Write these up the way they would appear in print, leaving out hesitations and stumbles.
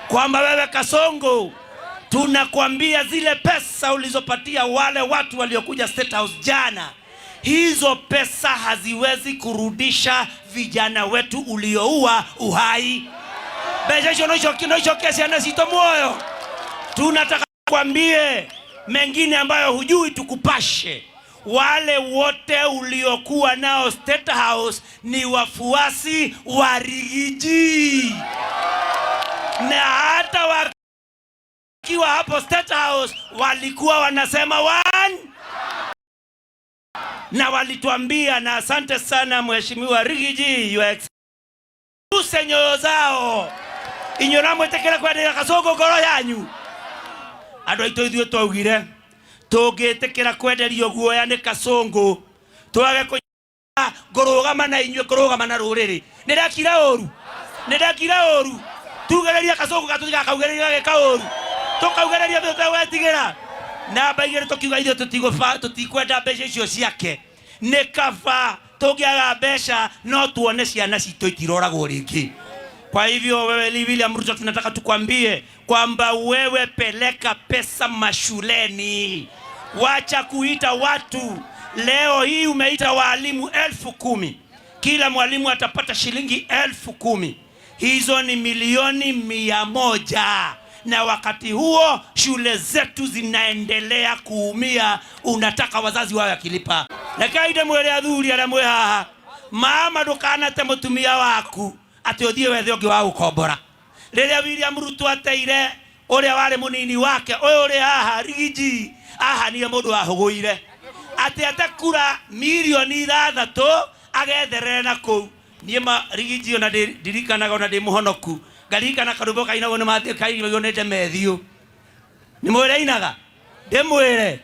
kwamba wewe Kasongo, tunakwambia zile pesa ulizopatia wale watu waliokuja State House jana, hizo pesa haziwezi kurudisha vijana wetu ulioua uhai. Bejesho no kesi anasito moyo. Tunataka kuambie mengine ambayo hujui tukupashe. Wale wote uliokuwa nao State House ni wafuasi wa Rigiji. Na hata wakiwa hapo State House walikuwa wanasema one. Na walituambia, na asante sana Mheshimiwa Rigiji, use nyoyo zao inyora mwetekera kwendera Kasongo ngoro yanyu. Andũ aitũ ithuĩ twaugire tũngĩtĩkĩra kwenderio guoya nĩ Kasongo twage kũrũgama na inyuĩ, kũrũgama na rũrĩrĩ. Nĩndekira ũru tugereria Kasongo gatũtiga kaugereria gĩka ũru, tũkaugereria tũtegwetigĩra na mbaigĩre tũkiuga ithuĩ tũtikwenda mbeca icio ciake. Nĩ kaba tũngĩaga mbeca no tuone ciana citũ itiroragwo rĩngĩ. Kwa hivyo wewe William Ruto, tunataka tukwambie kwamba wewe peleka pesa mashuleni. Wacha kuita watu. Leo hii umeita walimu 10,000. Kila mwalimu atapata shilingi 10,000. Hizo ni milioni 100. Na wakati huo shule zetu zinaendelea kuumia. Unataka wazazi wao yakilipa. Na kaida mwele athuri ala mwe haha. Mama ndukanate mutumia waku ati uthie wethe ungi wa ukombora. Riria William Ruto ateire uria wari munini wake uyu uri haha Rigiji ahanie mundu ahuguire ati atakura milioni 3 agetherere na ku niema Rigiji ona ndirikanaga ona ndi muhonoku ngarikana karumbo kainago ni mathie kaigio nete methio ni mwire inaga ndimwire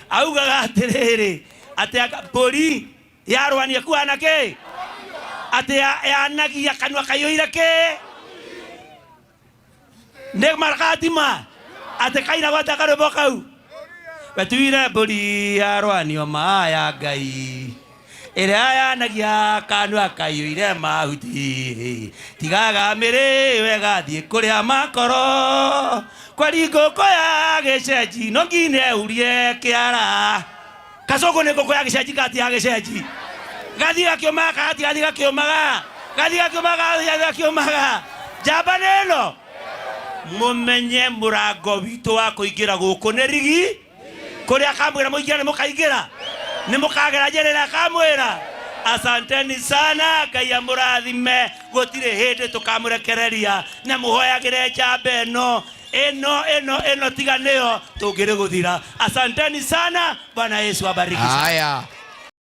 augaga atiriri ati akapori yarwania kuana ke ati anagia kanwa kayoira ke ne markatima ati kaina wata karumbo kau batuire bori yarwani o maya ngai ere aya nagia kanwa kayoire mahuti tigaga mere wega thie kuria makoro kwaringo koya geceji no ngine urie kiara Kasongo ne ngoko ya geceji kati ya geceji gathia kiomaga ati gathia kiomaga jaba neno mumenye murango witu wa kuingira guku ne Rigi kuria kamwira muingira mukaingira ni mukagera jerera kamwira. Asanteni sana, Ngai murathime, gutire hindi tukamurekereria na muhoyagire njamba eno tiga niyo tungire guthira. Asanteni sana, Bwana Yesu abariki. Haya.